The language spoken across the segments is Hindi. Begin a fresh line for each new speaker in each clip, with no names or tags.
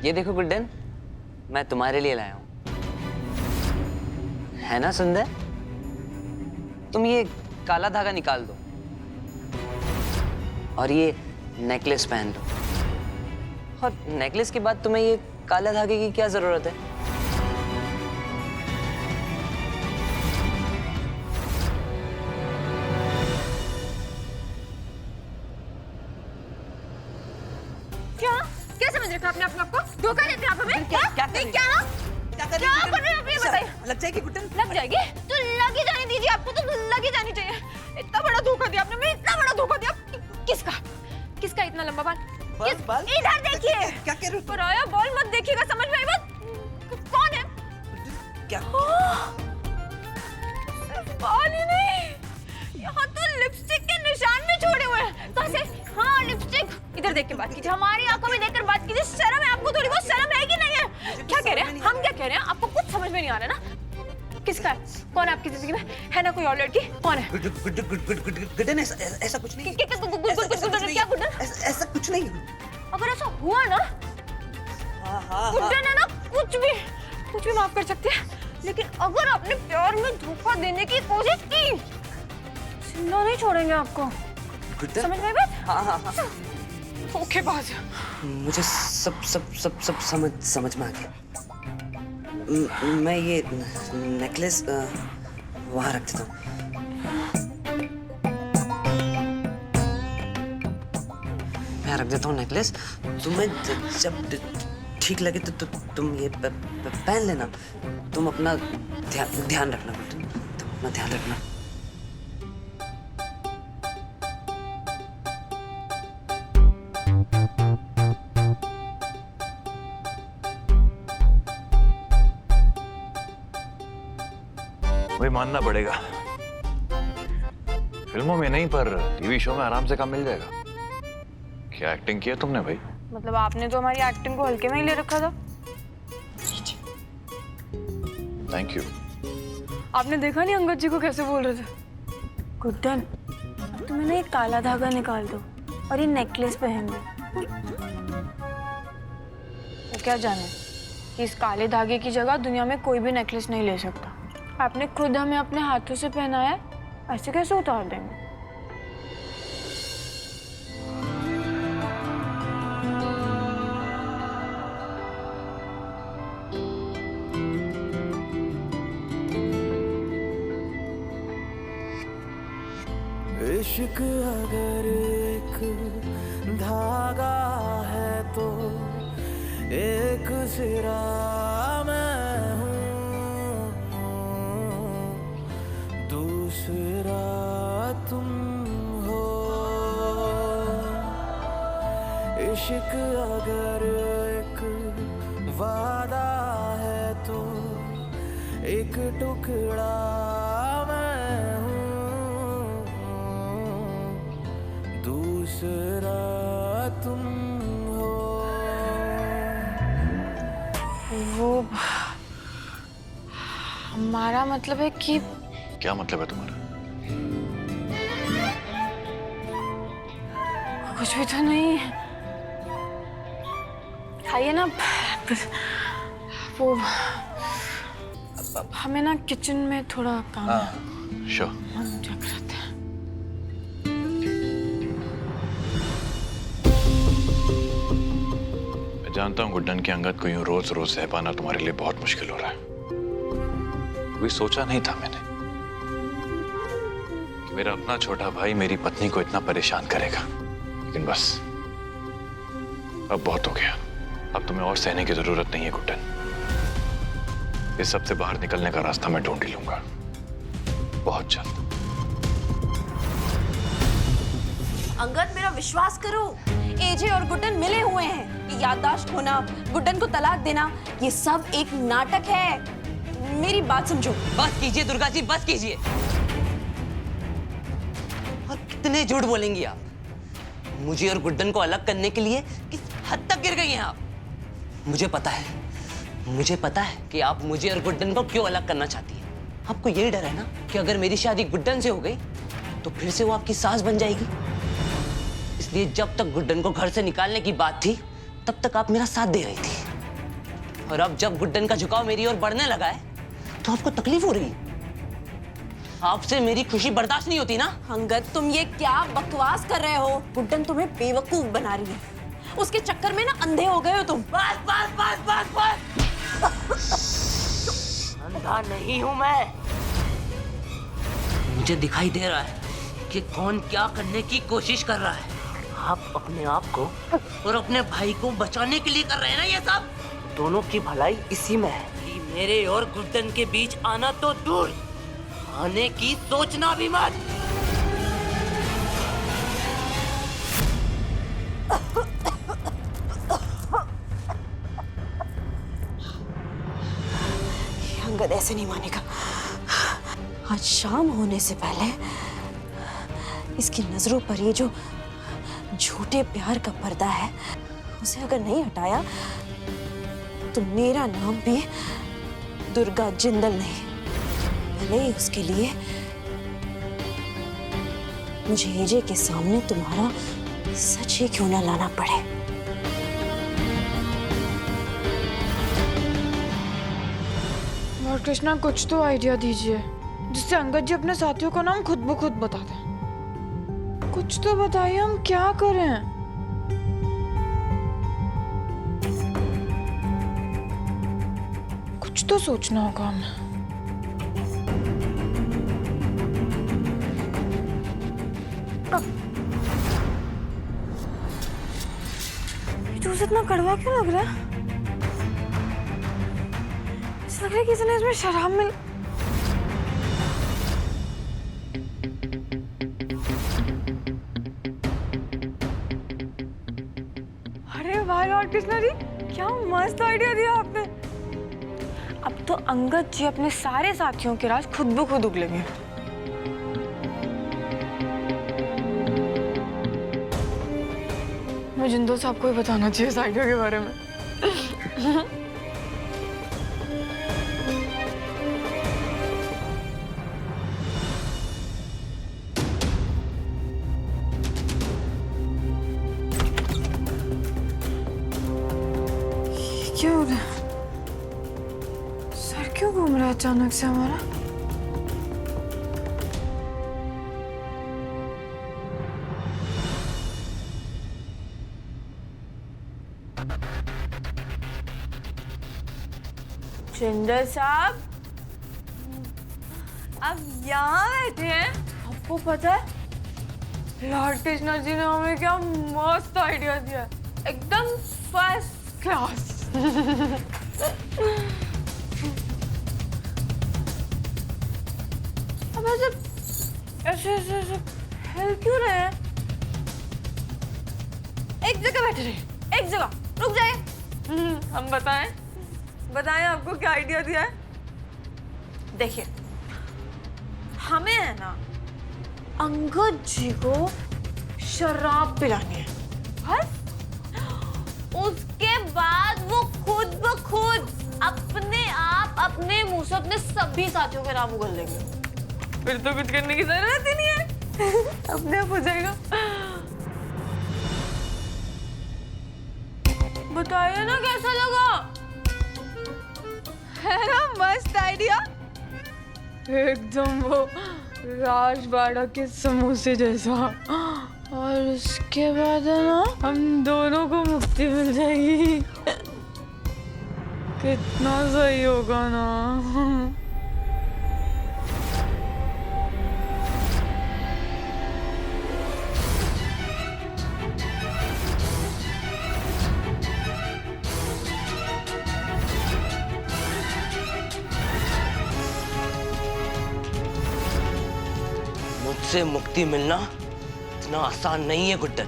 ये देखो गुड्डन, मैं तुम्हारे लिए लाया हूं। है ना सुंदर? तुम ये काला धागा निकाल दो और ये नेकलेस पहन लो। और नेकलेस के बाद तुम्हें ये काला धागे की क्या जरूरत है?
क्या समझ रखा आपने अपने आप को? धोखा देते आप हमें?
क्या कर रही
रहे हैं बताइए?
लग जाएगी गुड्डन?
लग जाएगी? तो लग ही जाने दीजिए, आपको तो लग ही जानी चाहिए। इतना बड़ा धोखा दिया आपने, इतना बड़ा धोखा दिया। किसका इतना लंबा बाल?
बाल?
इधर देखिए।
क्या कह रहे हो?
पराया बाल मत देखिएगा, समझ में आई बात? कौन है?
क्या?
सिर्फ बाल ही नहीं, यहाँ तो लिपस्टिक के निशान भी छोड़े हुए हैं। कहाँ से? हाँ लिपस्टिक। इधर देख के बात कीजिए, हमारी आंखों में देखकर बात कीजिए। शर्म है आपको? थोड़ी बहुत शर्म है कि नहीं है? क्या कह रहे हैं हम? क्या कह रहे हैं? आपको कुछ समझ में नहीं आ रहा ना? किसका है? कौन है आपकी जिंदगी में? है ना कोई और लड़की? कौन है?
गुड्डन, ऐसा कुछ नहीं।
क्या गुड्डन?
ऐसा कुछ नहीं।
अगर ऐसा हुआ ना, गुड्डन है ना, कुछ भी माफ कर सकते हैं। लेकिन अगर आपने प्यार में धोखा देने की कोशिश की, जिंदा नहीं छोड़ेंगे आपको। समझ में आई बात?
हाँ।
धोखेबाज।
मुझे सब समझ में आ गया। मैं ये नेकलेस वहां रख देता हूँ। मैं रख देता हूँ नेकलेस। तुम्हें जब ठीक लगे तो तुम ये पहन लेना। तुम अपना ध्यान रखना बेटा, तुम अपना ध्यान रखना।
भाई मानना पड़ेगा, फिल्मों में नहीं पर टीवी शो में आराम से काम मिल जाएगा। क्या एक्टिंग की है तुमने भाई?
मतलब आपने तो हमारी एक्टिंग को हल्के में ही ले रखा था।
Thank you.
आपने देखा नहीं अंगद जी को कैसे बोल रहे थे? गुड्डन, तुम ना ये काला धागा निकाल दो और ये नेकलेस पहन दो। वो क्या जाने कि इस काले धागे की जगह दुनिया में कोई भी नेकलेस नहीं ले सकता। आपने खुद हमें अपने हाथों से पहनाया, ऐसे कैसे उतार देंगे?
इश्क अगर एक धागा है तो एक सिरा मैं हूँ, दूसरा तुम हो। इश्क अगर एक वादा है तो एक टुकड़ा मैं हूँ, दूसरा तुम हो।
वो हमारा मतलब है कि
क्या मतलब है तुम्हारा?
कुछ भी तो नहीं। खाइए ना। वो हमें ना किचन में थोड़ा काम है।
हाँ श्योर।
हम क्या कराते हैं?
मैं जानता हूँ गुड्डन की अंगद को यूं रोज रोज सह पाना तुम्हारे लिए बहुत मुश्किल हो रहा है। कोई सोचा नहीं था मैंने कि मेरा अपना छोटा भाई मेरी पत्नी को इतना परेशान करेगा, लेकिन बस अब बहुत हो गया। अब तुम्हें और सहने की जरूरत नहीं है गुड्डन। इस सब से बाहर निकलने का रास्ता मैं ढूंढ ही लूंगा बहुत जल्द।
अंगद, मेरा विश्वास करो, एजे और गुड्डन मिले हुए हैं। ये याददाश्त होना, गुड्डन को तलाक देना, ये सब एक नाटक है। मेरी बात समझो।
बस कीजिए दुर्गा जी, बस कीजिए। और कितने झूठ बोलेंगी आप? मुझे और गुड्डन को अलग करने के लिए किस हद तक गिर गई हैं आप? मुझे पता है कि आप मुझे और गुड्डन को क्यों अलग करना चाहती हैं। आपको यही डर है ना कि अगर मेरी शादी गुड्डन से हो गई तो फिर से वो आपकी सास बन जाएगी। इसलिए जब तक गुड्डन को घर से निकालने की बात थी तब तक आप मेरा साथ दे रही थी। और अब जब गुड्डन का झुकाव मेरी ओर बढ़ने लगा है तो आपको तकलीफ हो रही है। आपसे मेरी खुशी बर्दाश्त नहीं होती ना।
अंगद, तुम ये क्या बकवास कर रहे हो? गुड्डन तुम्हें बेवकूफ बना रही है। उसके चक्कर में ना अंधे हो गए हो तुम।
बस बस बस बस बस। अंधा नहीं हूं मैं। मुझे दिखाई दे रहा है कि कौन क्या करने की कोशिश कर रहा है। आप अपने आप को और अपने भाई को बचाने के लिए कर रहे हैं ना ये सब। दोनों की भलाई इसी में है कि मेरे और गुड्डन के बीच आना तो दूर, आने की सोचना भी मत।
अंगद ऐसे नहीं मानेगा। आज शाम होने से पहले इसकी नजरों पर ये जो झूठे प्यार का पर्दा है उसे अगर नहीं हटाया तो मेरा नाम भी दुर्गा जिंदल नहीं, भले ही उसके लिए मुझे एजे के सामने तुम्हारा सच ही क्यों ना लाना पड़े।
और कृष्णा, कुछ तो आइडिया दीजिए जिससे अंगद जी अपने साथियों का नाम खुद ब खुद बता दें। कुछ तो बताइए, हम क्या करें? कुछ तो सोचना होगा हमें। ये जूस इतना कड़वा क्यों लग रहा है? ऐसा लग रहा है किसी ने इसमें शराब मिल। अरे वाह यार कृष्णा जी, क्या मस्त आइडिया दिया आपने। अब तो अंगद जी अपने सारे साथियों के राज खुद ब खुद उगलेंगे। मैं जिंदो साहब को ही बताना चाहिए इस आइडिया के बारे में। क्या हो रहा है? सर क्यों घूम रहा है अचानक से हमारा? जिंदल साहब, अब यहाँ बैठे हैं। आपको पता है लॉर्ड कृष्णा जी ने हमें क्या मस्त आइडिया दिया, एकदम फर्स्ट क्लास। अब ऐसे हिल क्यों रहे हैं? एक जगह बैठे रहे, एक जगह रुक जाइए। हम बताएं आपको क्या आइडिया दिया है? देखिए, हमें है ना अंगद जी को शराब पिलानी है, बस। उसके बाद वो खुद ब खुद अपने आप अपने मुंह से अपने सभी साथियों के नाम उगल देंगे। फिर तो कुछ करने की जरूरत ही नहीं है। अपने आप हो जाएगा। बताइए ना कैसा लगा? है ना मस्त आइडिया? एकदम वो राजवाड़ा के समोसे जैसा। और उसके बाद है ना हम दोनों को मुक्ति मिल जाएगी। कितना सही होगा ना।
मुझसे मुक्ति मिलना इतना आसान नहीं है गुड्डन।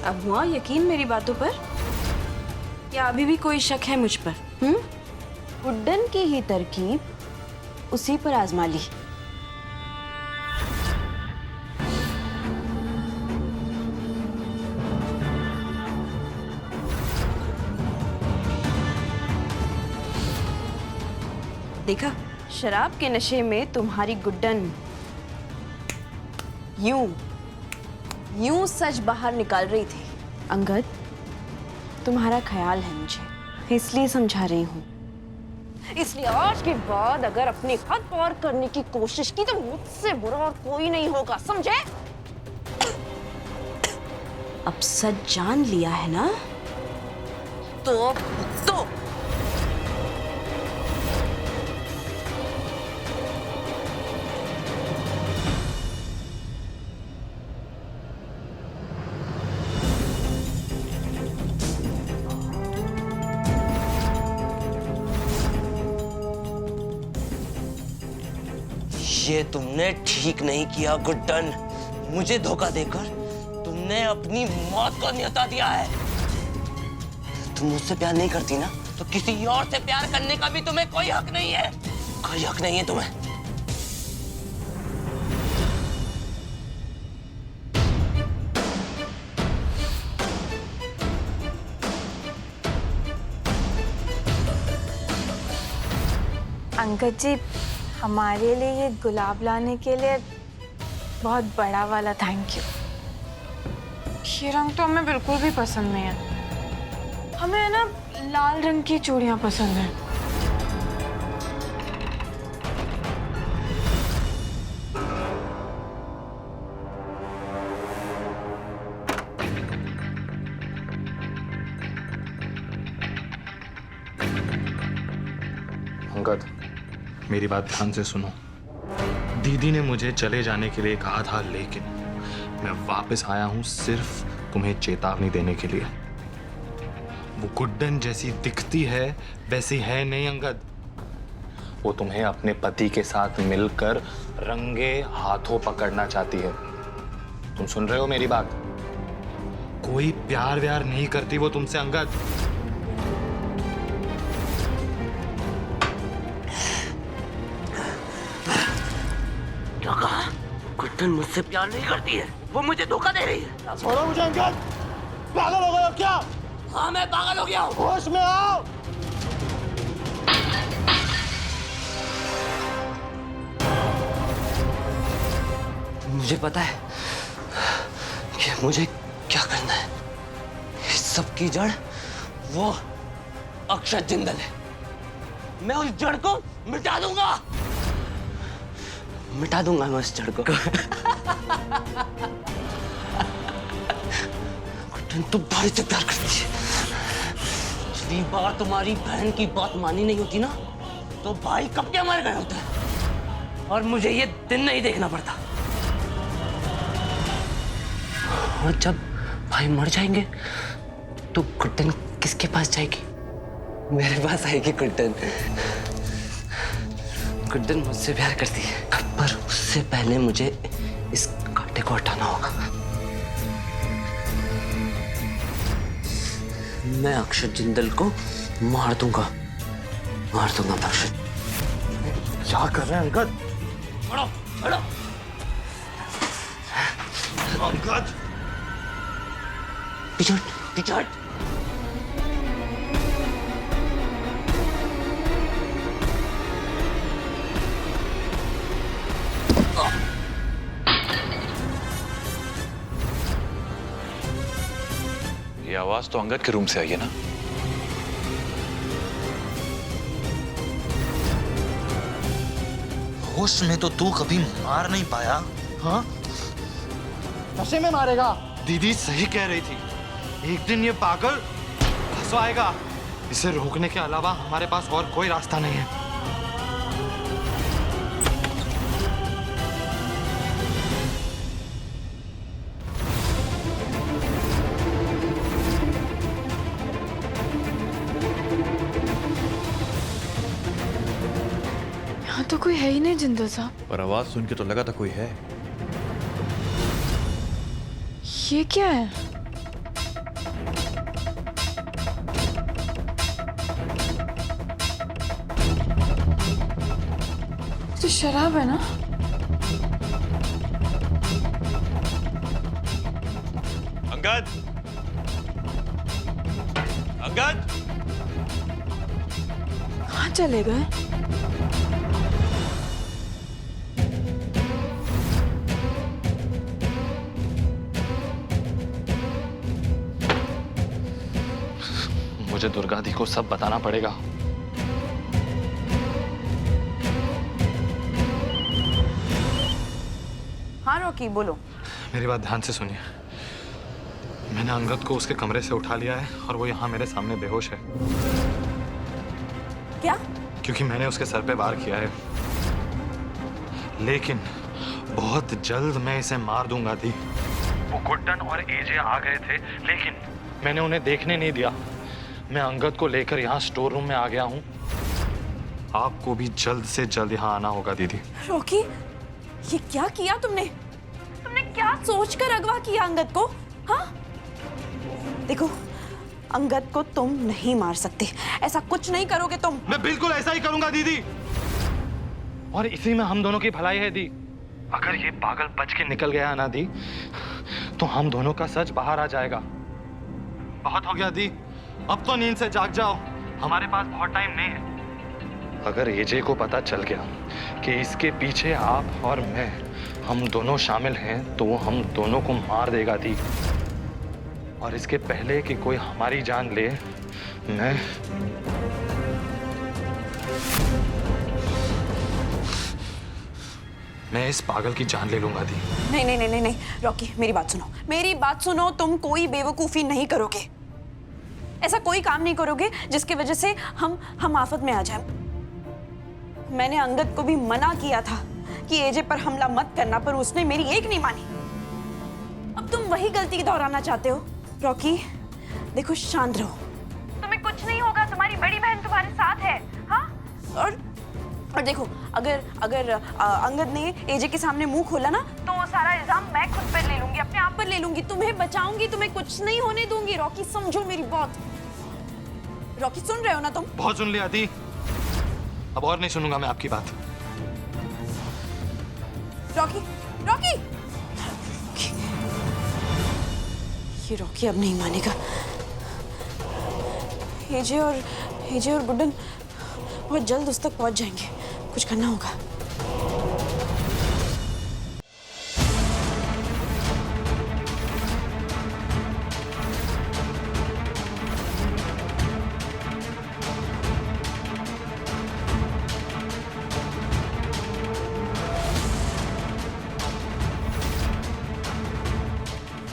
अब हुआ यकीन मेरी बातों पर? या अभी भी कोई शक है मुझ पर? गुड्डन की ही तरकीब उसी पर आजमा ली। देखा, शराब के नशे में तुम्हारी गुड्डन यूं सच बाहर निकाल रही थी। अंगद, तुम्हारा ख्याल है मुझे, इसलिए समझा रही हूँ। इसलिए आज के बाद अगर अपनी हद पार करने की कोशिश की तो मुझसे बुरा और कोई नहीं होगा, समझे? अब सच जान लिया है ना, तो
ये तुमने ठीक नहीं किया गुड्डन। मुझे धोखा देकर तुमने अपनी मौत को न्योता दिया है। तुम मुझसे प्यार नहीं करती ना, तो किसी और से प्यार करने का भी तुम्हें कोई हक नहीं है। कोई हक नहीं है तुम्हें।
अंकल जी, हमारे लिए ये गुलाब लाने के लिए बहुत बड़ा वाला थैंक यू। ये रंग तो हमें बिल्कुल भी पसंद नहीं है। हमें ना लाल रंग की चूड़ियां पसंद हैं।
अंगद, मेरी बात ध्यान से सुनो। दीदी ने मुझे चले जाने के लिए कहा था, लेकिन मैं वापस आया हूं सिर्फ तुम्हें चेतावनी देने के लिए। वो गुड्डन जैसी दिखती है वैसी है नहीं अंगद। वो तुम्हें अपने पति के साथ मिलकर रंगे हाथों पकड़ना चाहती है। तुम सुन रहे हो मेरी बात? कोई प्यार व्यार नहीं करती वो तुमसे अंगद।
क्या कहा? गुड्डन मुझसे प्यार नहीं करती है, वो मुझे धोखा दे रही है।
छोड़ो मुझे अंकल, पागल हो गए हो क्या?
हाँ, मैं पागल हो गया हूँ।
होश में आओ।
मुझे पता है कि मुझे क्या करना है। इस सब की जड़ वो अक्षत जिंदल है। मैं उस जड़ को मिटा दूंगा। मिटा दूंगा मैं उस जड़ को। गुड्डन तुम्हारे से प्यार करती है। पिछली बार तुम्हारी बहन की बात मानी नहीं होती ना, तो भाई कब के मर गए होते। और मुझे ये दिन नहीं देखना पड़ता। और जब भाई मर जाएंगे तो गुड्डन किसके पास जाएगी? मेरे पास आएगी गुड्डन। गुड्डन मुझसे प्यार करती है, पर उससे पहले मुझे इस कांटे को हटाना होगा। मैं अक्षत जिंदल को मार दूंगा मैं अक्षत।
क्या कर रहे हैं अंकल?
छोड़ो छोड़ो।
अंकल,
पीछे हट, पीछे हट।
ये आवाज तो अंगद के रूम से आई है ना?
होश में तो तू कभी मार नहीं पाया, हाँ? नशे में मारेगा।
दीदी सही कह रही थी, एक दिन ये पागल फंसवाएगा। इसे रोकने के अलावा हमारे पास और कोई रास्ता नहीं है।
यहाँ तो कोई है ही नहीं जिंदल साहब।
पर आवाज सुन के तो लगा था कोई है।
ये क्या है? तो शराब है ना?
अंगद, अंगद,
कहाँ चले गए?
मुझे दुर्गा दी को सब बताना पड़ेगा।
हाँ रॉकी, बोलो।
मेरी बात ध्यान से सुनिए। मैंने अंगद को उसके कमरे से उठा लिया है और वो यहाँ मेरे सामने बेहोश है।
क्या?
क्योंकि मैंने उसके सर पे वार किया है, लेकिन बहुत जल्द मैं इसे मार दूंगा दी। वो गुड्डन और एजे आ गए थे, लेकिन मैंने उन्हें देखने नहीं दिया। मैं अंगद को लेकर यहाँ स्टोर रूम में आ गया हूँ। आपको भी जल्द से जल्द यहाँ आना होगा दीदी।
रॉकी, ये क्या किया तुमने? तुमने क्या सोचकर अगवा किया अंगद को? हाँ? देखो, अंगद को तुम नहीं मार सकते। ऐसा कुछ नहीं करोगे तुम।
मैं बिल्कुल ऐसा ही करूंगा दीदी, और इसी में हम दोनों की भलाई है दी। अगर ये पागल बच के निकल गया ना दी, तो हम दोनों का सच बाहर आ जाएगा। बहुत हो गया दी, अब तो नींद से जाग जाओ, हमारे पास बहुत टाइम नहीं है। अगर एजे को पता चल गया कि इसके पीछे आप और मैं, हम दोनों शामिल हैं, तो वो हम दोनों को मार देगा दी। और इसके पहले कि कोई हमारी जान ले, मैं इस पागल की जान ले लूंगा दी।
नहीं नहीं नहीं नहीं रॉकी, मेरी बात सुनो, मेरी बात सुनो। तुम कोई बेवकूफी नहीं करोगे, ऐसा कोई काम नहीं करोगे जिसकी वजह से हम आफत में आ जाएं। मैंने अंगद को भी मना किया था कि एजे पर हमला मत करना, पर उसने मेरी एक नहीं मानी। अब तुम वही गलती दोहराना चाहते हो। रॉकी देखो, शांत रहो। तुम्हें कुछ नहीं होगा, तुम्हारी बड़ी बहन तुम्हारे साथ है। हाँ? और देखो, अगर अंगद ने एजे के सामने मुंह खोला ना, तो सारा इल्जाम मैं खुद पर ले लूंगी, अपने आप पर ले लूंगी। तुम्हें बचाऊंगी, तुम्हें कुछ नहीं होने दूंगी। रॉकी समझो मेरी बात। रॉकी सुन रहे हो ना तुम?
बहुत सुन लिया दी, अब और नहीं सुनूंगा मैं आपकी बात।
रॉकी, रॉकी, ये रॉकी अब नहीं मानेगा। एजे और गुड्डन बहुत जल्द उस तक पहुंच जाएंगे, कुछ करना होगा।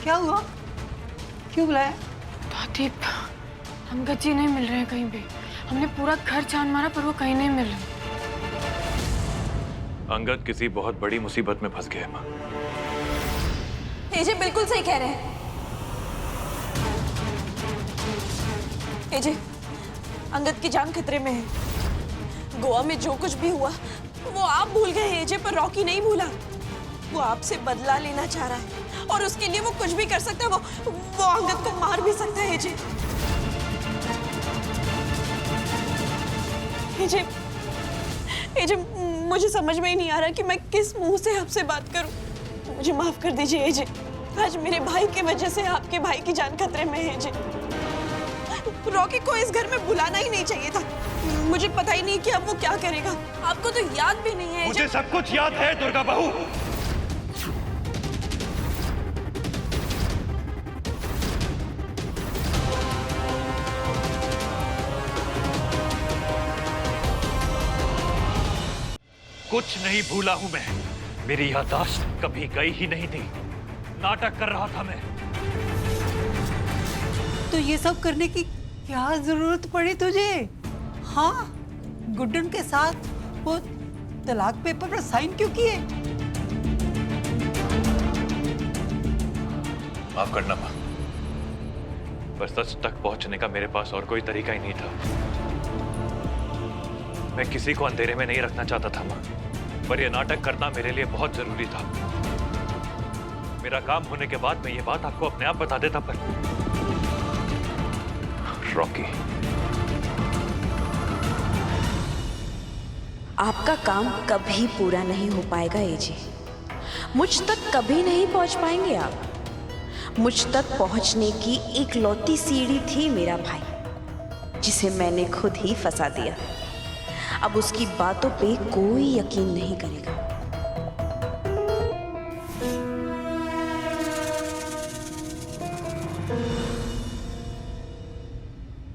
क्या हुआ? क्यों बुलाया?
दीप, अंगद जी नहीं मिल रहे हैं कहीं भी। हमने पूरा घर छान मारा पर वो कहीं नहीं मिल रहे।
अंगद किसी बहुत बड़ी मुसीबत में फंस गए माँ।
एजे बिल्कुल सही कह रहे हैं। एजे, अंगद की जान खतरे में है। गोवा में जो कुछ भी हुआ वो आप भूल गए एजे, पर रॉकी नहीं भूला। वो आपसे बदला लेना चाह रहा है और उसके लिए वो कुछ भी कर सकता है। वो अंगद को मार भी सकता है। एजे, मुझे समझ में ही नहीं आ रहा कि मैं किस मुंह से आपसे बात करूं। मुझे माफ कर दीजिए एजे, आज मेरे भाई की वजह से आपके भाई की जान खतरे में है। एजे, रॉकी को इस घर में बुलाना ही नहीं चाहिए था। मुझे पता ही नहीं कि अब वो क्या करेगा। आपको तो याद भी नहीं है।
मुझे सब कुछ याद है दुर्गा बहू।
कुछ नहीं भूला हूं मैं। मेरी याददाश्त कभी गई ही नहीं थी। नाटक कर रहा था मैं।
तो ये सब करने की क्या जरूरत पड़ी तुझे? हाँ, गुड्डन के साथ वो तलाक पेपर पर साइन क्यों किए?
माफ करना माँ, पर सच तक पहुंचने का मेरे पास और कोई तरीका ही नहीं था। मैं किसी को अंधेरे में नहीं रखना चाहता था माँ, पर यह नाटक करना मेरे लिए बहुत जरूरी था। मेरा काम होने के बाद मैं ये बात आपको अपने आप बता देता, पर रॉकी,
आपका काम कभी पूरा नहीं हो पाएगा एजे। मुझ तक कभी नहीं पहुंच पाएंगे आप। मुझ तक पहुंचने की इकलौती सीढ़ी थी मेरा भाई, जिसे मैंने खुद ही फंसा दिया। अब उसकी बातों पे कोई यकीन नहीं करेगा।